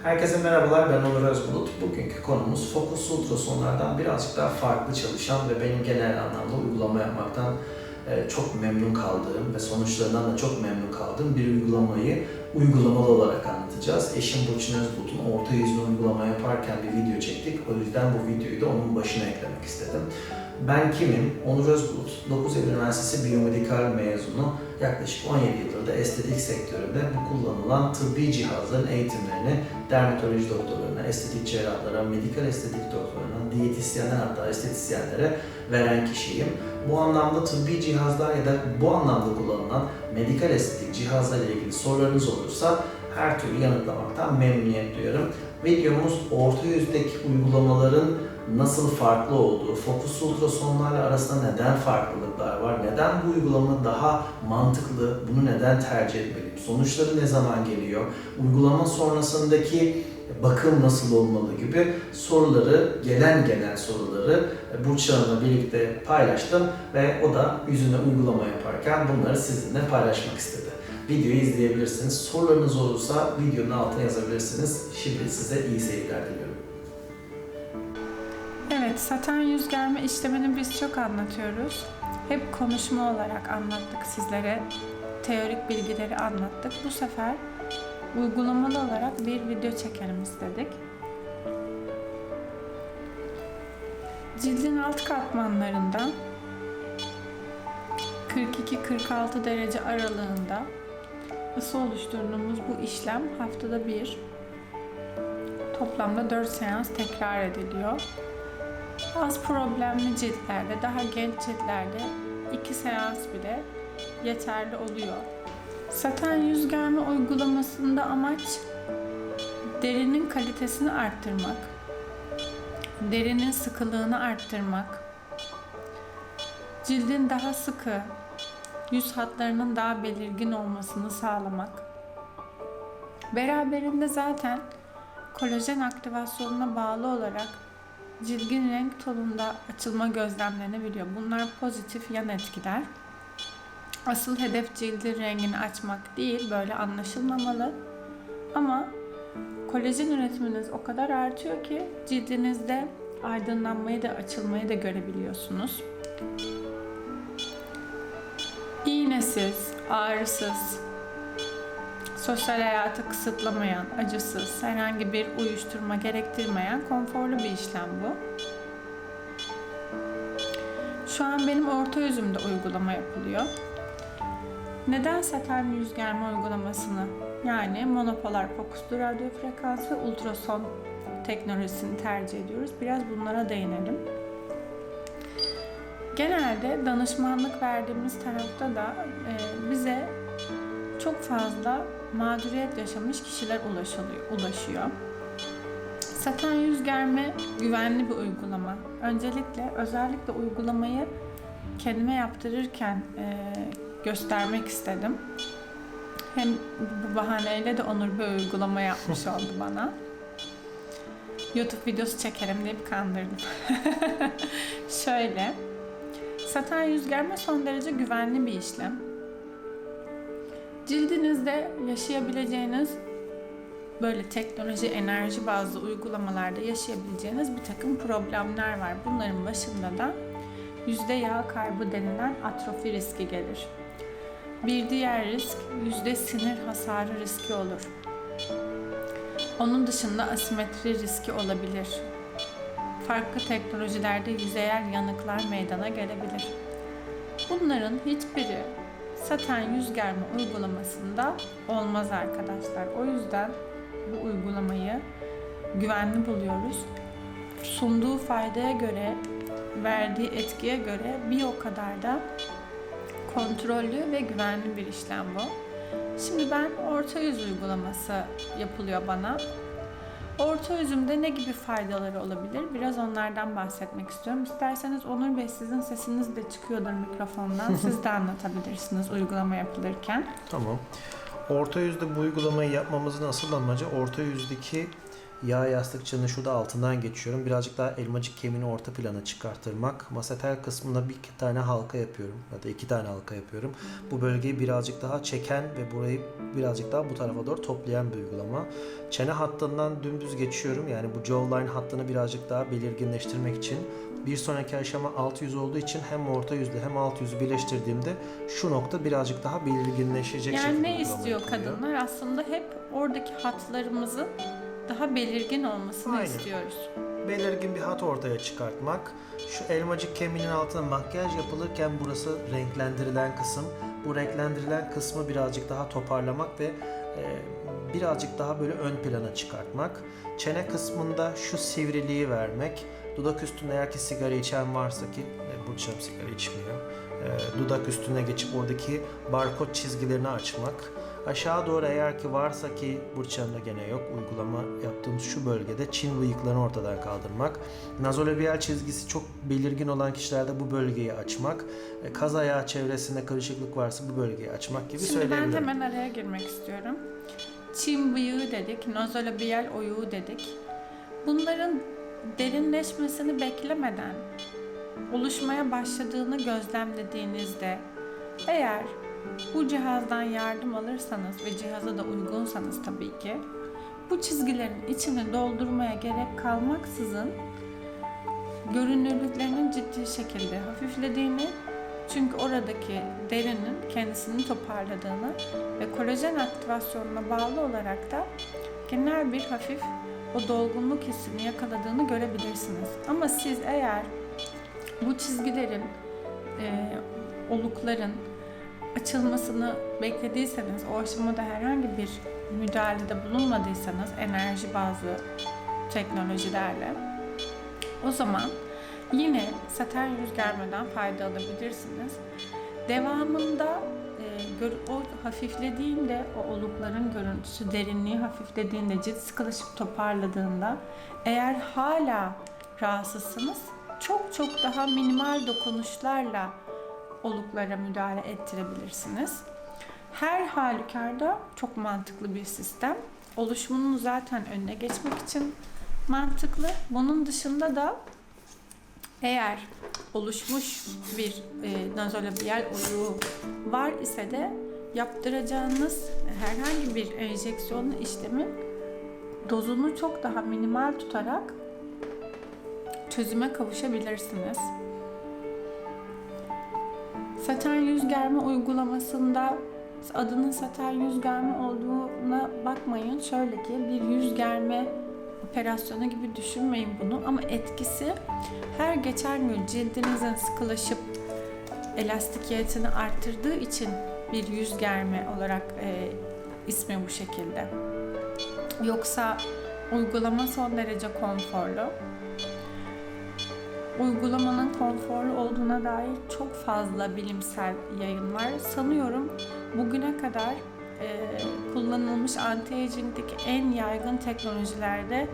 Herkese merhabalar, ben Onur Özbulut. Bugünkü konumuz fokuslu ultrasonlardan birazcık daha farklı çalışan ve benim genel anlamda uygulama yapmaktan çok memnun kaldığım ve sonuçlarından da çok memnun kaldığım bir uygulamayı uygulamalı olarak anlatacağız. Eşim Burçin Özbulut'un orta yüzlü uygulama yaparken bir video çektik. O yüzden bu videoyu da onun başına eklemek istedim. Ben kimim? Onur Özbulut, 9 Eylül Üniversitesi Biyomedikal mezunu. Yaklaşık 17 yıldır da estetik sektöründe bu kullanılan tıbbi cihazların eğitimlerini dermatoloji doktorlarına, estetik cerrahlara, medikal estetik doktorlarına, diyetisyenler hatta estetisyenlere veren kişiyim. Bu anlamda tıbbi cihazlar ya da bu anlamda kullanılan medikal estetik cihazlarla ilgili sorularınız olursa her türlü yanıtlamaktan memnuniyet duyuyorum. Videomuz orta yüzdeki uygulamaların nasıl farklı olduğu, fokus ultrasonlarla arasında neden farklılıklar var, neden bu uygulama daha mantıklı, bunu neden tercih etmeliyim, sonuçları ne zaman geliyor, uygulama sonrasındaki bakım nasıl olmalı gibi soruları, gelen genel soruları Burç Hanım'la birlikte paylaştım ve o da yüzüne uygulama yaparken bunları sizinle paylaşmak istedi. Videoyu izleyebilirsiniz. Sorularınız olursa videonun altına yazabilirsiniz. Şimdi size iyi seyirler diliyorum. Evet, saten yüz germe işlemini biz çok anlatıyoruz. Hep konuşma olarak anlattık sizlere. Teorik bilgileri anlattık. Bu sefer uygulamalı olarak bir video çekelim istedik. Cildin alt katmanlarından 42-46 derece aralığında ısı oluşturduğumuz bu işlem haftada bir, toplamda 4 seans tekrar ediliyor. Az problemli ciltlerde, daha genç ciltlerde 2 seans bile yeterli oluyor. Saten yüz germe uygulamasında amaç derinin kalitesini arttırmak, derinin sıkılığını arttırmak, cildin daha sıkı, yüz hatlarının daha belirgin olmasını sağlamak. Beraberinde zaten kolajen aktivasyonuna bağlı olarak cildin renk tonunda açılma gözlemlenebiliyor. Bunlar pozitif yan etkiler. Asıl hedef cildin rengini açmak değil, böyle anlaşılmamalı. Ama kolajen üretiminiz o kadar artıyor ki cildinizde aydınlanmayı da açılmayı da görebiliyorsunuz. İğnesiz, ağrısız, sosyal hayatı kısıtlamayan, acısız, herhangi bir uyuşturma gerektirmeyen konforlu bir işlem bu. Şu an benim orta yüzümde uygulama yapılıyor. Neden saten yüz germe uygulamasını, yani monopolar fokuslu radyo frekans ve ultrason teknolojisini tercih ediyoruz? Biraz bunlara değinelim. Genelde danışmanlık verdiğimiz tarafta da bize çok fazla mağduriyet yaşamış kişiler ulaşıyor. Saten yüz germe güvenli bir uygulama. Özellikle uygulamayı kendime yaptırırken göstermek istedim. Hem bu bahaneyle de Onur bir uygulama yapmış oldu bana. YouTube videosu çekerim deyip kandırdım. Şöyle, saten yüz germe son derece güvenli bir işlem. Cildinizde yaşayabileceğiniz böyle teknoloji, enerji bazlı uygulamalarda yaşayabileceğiniz bir takım problemler var. Bunların başında da yüzde yağ kaybı denilen atrofi riski gelir. Bir diğer risk yüzde sinir hasarı riski olur. Onun dışında asimetri riski olabilir. Farklı teknolojilerde yüzeyel yanıklar meydana gelebilir. Bunların hiçbiri saten yüz germe uygulamasında olmaz arkadaşlar. O yüzden bu uygulamayı güvenli buluyoruz. Sunduğu faydaya göre, verdiği etkiye göre bir o kadar da kontrollü ve güvenli bir işlem bu. Şimdi ben orta yüz uygulaması yapılıyor bana. Orta yüzümde ne gibi faydaları olabilir? Biraz onlardan bahsetmek istiyorum. İsterseniz Onur Bey, sizin sesiniz de çıkıyordur mikrofondan. Siz de anlatabilirsiniz uygulama yapılırken. Tamam. Orta yüzde bu uygulamayı yapmamızın asıl amacı orta yüzdeki Yağ yastıkçının şurada altından geçiyorum. Birazcık daha elmacık kemiğini orta plana çıkartırmak. Maseter kısmında bir iki tane halka yapıyorum. Ya da 2 tane halka yapıyorum. Bu bölgeyi birazcık daha çeken ve burayı birazcık daha bu tarafa doğru toplayan bir uygulama. Çene hattından dümdüz geçiyorum. Yani bu jawline hattını birazcık daha belirginleştirmek için. Bir sonraki aşama alt yüz olduğu için hem orta yüzle hem alt yüzü birleştirdiğimde şu nokta birazcık daha belirginleşecek şekilde Yani ne uygulama istiyor yapılıyor. kadınlar? Aslında hep oradaki hatlarımızın daha belirgin olmasını Aynen. istiyoruz. Belirgin bir hat ortaya çıkartmak. Şu elmacık kemiğinin altına makyaj yapılırken burası renklendirilen kısım. Bu renklendirilen kısmı birazcık daha toparlamak ve birazcık daha böyle ön plana çıkartmak. Çene kısmında şu sivriliği vermek. Dudak üstünde eğer ki sigara içen varsa ki Burçam sigara içmiyor. Dudak üstüne geçip oradaki barkod çizgilerini açmak. Aşağı doğru eğer ki varsa ki Burçam'da gene yok. Uygulama yaptığımız şu bölgede çin bıyıklarını ortadan kaldırmak. Nazolabial çizgisi çok belirgin olan kişilerde bu bölgeyi açmak. Kaz ayağı çevresinde karışıklık varsa bu bölgeyi açmak gibi Şimdi ben söyleyebilirim. hemen araya girmek istiyorum. Çin bıyığı dedik, nazolabial oyuğu dedik. Bunların derinleşmesini beklemeden oluşmaya başladığını gözlemlediğinizde eğer bu cihazdan yardım alırsanız ve cihaza da uygunsanız tabii ki bu çizgilerin içini doldurmaya gerek kalmaksızın görünürlüklerinin ciddi şekilde hafiflediğini, çünkü oradaki derinin kendisini toparladığını ve kolajen aktivasyonuna bağlı olarak da genel bir hafif o dolgunluk hissini yakaladığını görebilirsiniz. Ama siz eğer bu çizgilerin, olukların açılmasını beklediyseniz, o aşamada herhangi bir müdahalede bulunmadıysanız enerji bazlı teknolojilerle, o zaman yine saten yüz germeden fayda alabilirsiniz. Devamında o hafiflediğinde, o olukların görüntüsü, derinliği hafiflediğinde, cilt sıkılaşıp toparladığında, eğer hala rahatsızsınız, çok daha minimal dokunuşlarla oluklara müdahale ettirebilirsiniz. Her halükarda çok mantıklı bir sistem. Oluşumunun zaten önüne geçmek için mantıklı. Bunun dışında da eğer oluşmuş bir nazolabial oyuğu var ise de yaptıracağınız herhangi bir enjeksiyonlu işlemin dozunu çok daha minimal tutarak çözüme kavuşabilirsiniz. Saten yüz germe uygulamasında adının saten yüz germe olduğuna bakmayın. Şöyle ki bir yüz germe operasyonu gibi düşünmeyin bunu, ama etkisi her geçen gün cildinizin sıkılaşıp elastikiyetini arttırdığı için bir yüz germe olarak ismi bu şekilde. Yoksa uygulama son derece konforlu. Uygulamanın konforlu olduğuna dair çok fazla bilimsel yayın var. Sanıyorum bugüne kadar kullanılmış anti-aging'deki en yaygın teknolojilerde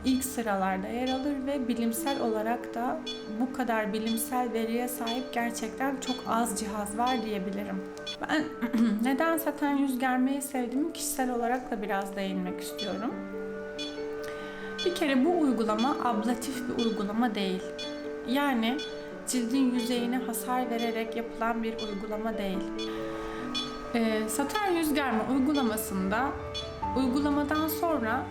ilk sıralarda yer alır ve bilimsel olarak da bu kadar bilimsel veriye sahip gerçekten çok az cihaz var diyebilirim. Ben neden saten yüz germeyi sevdiğimi kişisel olarak da biraz değinmek istiyorum. Bir kere bu uygulama ablatif bir uygulama değil. Yani cildin yüzeyine hasar vererek yapılan bir uygulama değil. Saten yüz germe uygulamasında uygulamadan sonra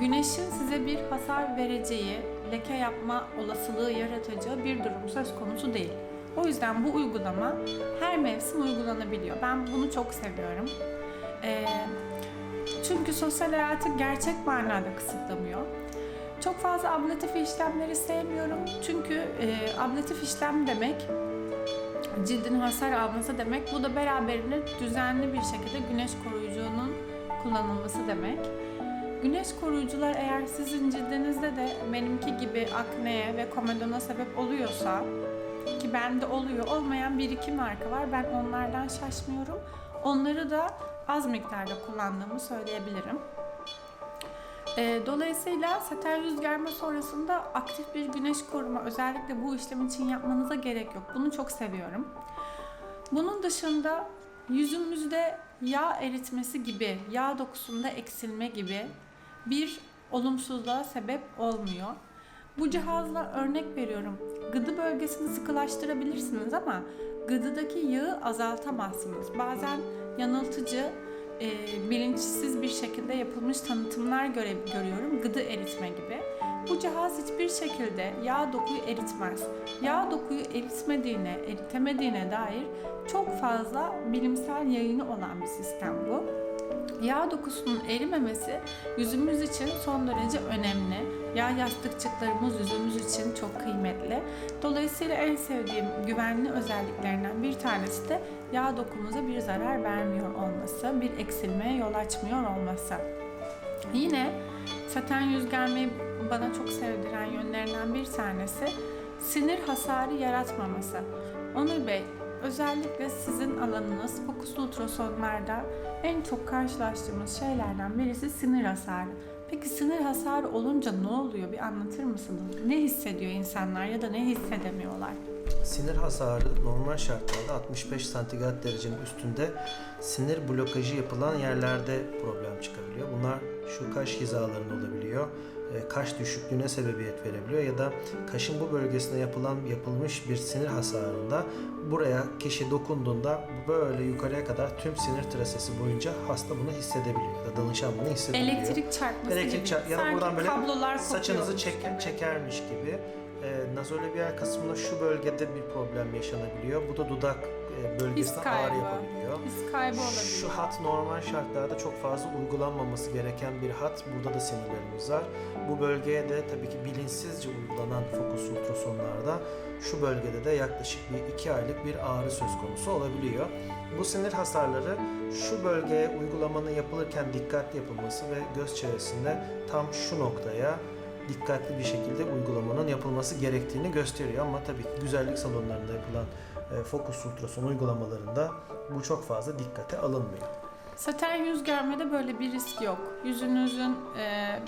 güneşin size bir hasar vereceği, leke yapma olasılığı yaratacağı bir durum söz konusu değil. O yüzden bu uygulama her mevsim uygulanabiliyor. Ben bunu çok seviyorum. Çünkü sosyal hayatı gerçek manada kısıtlamıyor. Çok fazla ablatif işlemleri sevmiyorum. Çünkü ablatif işlem demek cildin hasar alması demek. Bu da beraberinde düzenli bir şekilde güneş koruyucunun kullanılması demek. Güneş koruyucular eğer sizin cildinizde de benimki gibi akneye ve komedona sebep oluyorsa, ki bende oluyor, olmayan bir iki marka var. Ben onlardan şaşmıyorum. Onları da az miktarda kullandığımı söyleyebilirim. Dolayısıyla saten yüz germe sonrasında aktif bir güneş koruma özellikle bu işlem için yapmanıza gerek yok. Bunu çok seviyorum. Bunun dışında yüzümüzde yağ eritmesi gibi, yağ dokusunda eksilme gibi bir olumsuzluğa sebep olmuyor. Bu cihazla örnek veriyorum. Gıdı bölgesini sıkılaştırabilirsiniz ama gıdıdaki yağı azaltamazsınız. Bazen yanıltıcı, bilinçsiz bir şekilde yapılmış tanıtımlar görüyorum. Gıdı eritme gibi. Bu cihaz hiçbir şekilde yağ dokuyu eritmez. Yağ dokuyu eritemediğine dair çok fazla bilimsel yayını olan bir sistem bu. Yağ dokusunun erimemesi yüzümüz için son derece önemli. Yağ yastıkçıklarımız yüzümüz için çok kıymetli. Dolayısıyla en sevdiğim güvenli özelliklerinden bir tanesi de yağ dokumuza bir zarar vermiyor olması, bir eksilmeye yol açmıyor olması. Yine saten yüz germeyi bana çok sevdiren yönlerinden bir tanesi sinir hasarı yaratmaması. Onur Bey, özellikle sizin alanınız fokuslu ultrasonlarda en çok karşılaştığımız şeylerden birisi sinir hasarı. Peki sinir hasarı olunca ne oluyor? Bir anlatır mısınız? Ne hissediyor insanlar ya da ne hissedemiyorlar? Sinir hasarı normal şartlarda 65 santigrat derecenin üstünde sinir blokajı yapılan yerlerde problem çıkabiliyor. Bunlar şu kaş hizalarında olabiliyor. Kaş düşüklüğüne sebebiyet verebiliyor ya da kaşın bu bölgesine yapılmış bir sinir hasarında buraya kişi dokunduğunda böyle yukarıya kadar tüm sinir trasesi boyunca hasta bunu hissedebiliyor ya da danışan bunu hissedebiliyor. Elektrik çarpması gibi. Ya da Sanki buradan böyle kablolar saçınızı kopuyormuş gibi. çekermiş gibi. Nazolabial kısmında şu bölgede bir problem yaşanabiliyor. Bu da dudak bölgesine ağrı yapabiliyor. His kaybı olabiliyor. Şu hat normal şartlarda çok fazla uygulanmaması gereken bir hat. Burada da sinirlerimiz var. Bu bölgeye de tabii ki bilinçsizce uygulanan fokus ultrasonlarda şu bölgede de yaklaşık bir 2 aylık bir ağrı söz konusu olabiliyor. Bu sinir hasarları şu bölgeye uygulamanın yapılırken dikkatli yapılması ve göz çevresinde tam şu noktaya dikkatli bir şekilde uygulamanın yapılması gerektiğini gösteriyor. Ama tabii ki güzellik salonlarında yapılan fokus ultrason uygulamalarında bu çok fazla dikkate alınmıyor. Saten yüz germede böyle bir risk yok. Yüzünüzün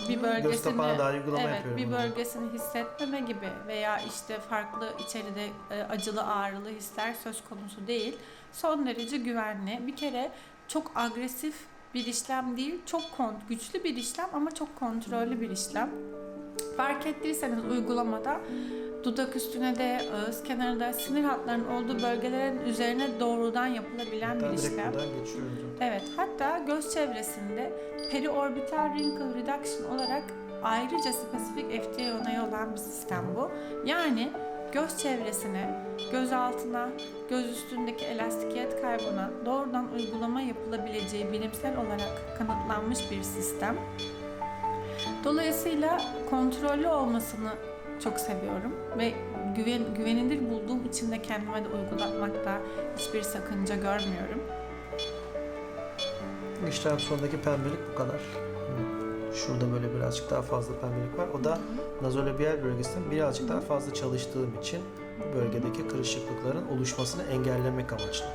bir bölgesini, göz kapağına dair uygulama yapıyorum. bir bölgesini hissetmeme gibi veya işte farklı içeride acılı ağrılı hisler söz konusu değil. Son derece güvenli. Bir kere çok agresif bir işlem değil, çok güçlü bir işlem ama çok kontrollü bir işlem. Fark ettiyseniz uygulamada dudak üstüne de ağız kenarında sinir hatlarının olduğu bölgelerin üzerine doğrudan yapılabilen bir işlem. Evet, hatta göz çevresinde periorbital wrinkle reduction olarak ayrıca spesifik FDA onayı olan bir sistem bu. Yani göz çevresine, göz altına, göz üstündeki elastikiyet kaybına doğrudan uygulama yapılabileceği bilimsel olarak kanıtlanmış bir sistem. Dolayısıyla kontrollü olmasını çok seviyorum ve güvenilir bulduğum için de kendime de uygulatmakta hiçbir sakınca görmüyorum. İşlem sonundaki pembelik bu kadar. Şurada böyle birazcık daha fazla pembelik var. O da nazolabial bölgesinde birazcık daha fazla çalıştığım için bu bölgedeki kırışıklıkların oluşmasını engellemek amaçlı.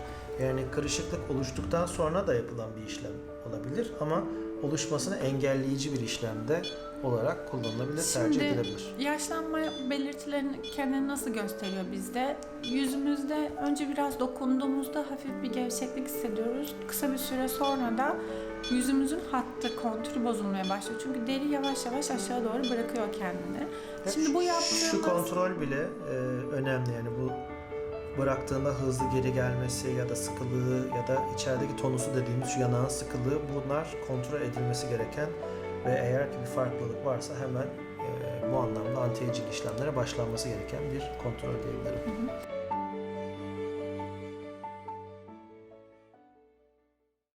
Yani kırışıklık oluştuktan sonra da yapılan bir işlem olabilir ama oluşmasını engelleyici bir işlemde olarak kullanılabilir, tercih edilebilir. Yaşlanma belirtilerini kendini nasıl gösteriyor bizde? Yüzümüzde önce biraz dokunduğumuzda hafif bir gevşeklik hissediyoruz. Kısa bir süre sonra da yüzümüzün hattı, kontürü bozulmaya başlıyor. Çünkü deri yavaş yavaş aşağı doğru bırakıyor kendini. Şimdi bu yaptığımız... Şu kontrol bile önemli. Yani bu bıraktığında hızlı geri gelmesi ya da sıkılığı ya da içerideki tonusu dediğimiz şu yanağın sıkılığı, bunlar kontrol edilmesi gereken ve eğer ki bir farklılık varsa hemen bu anlamda anti-aging işlemlere başlanması gereken bir kontrol diyebilirim.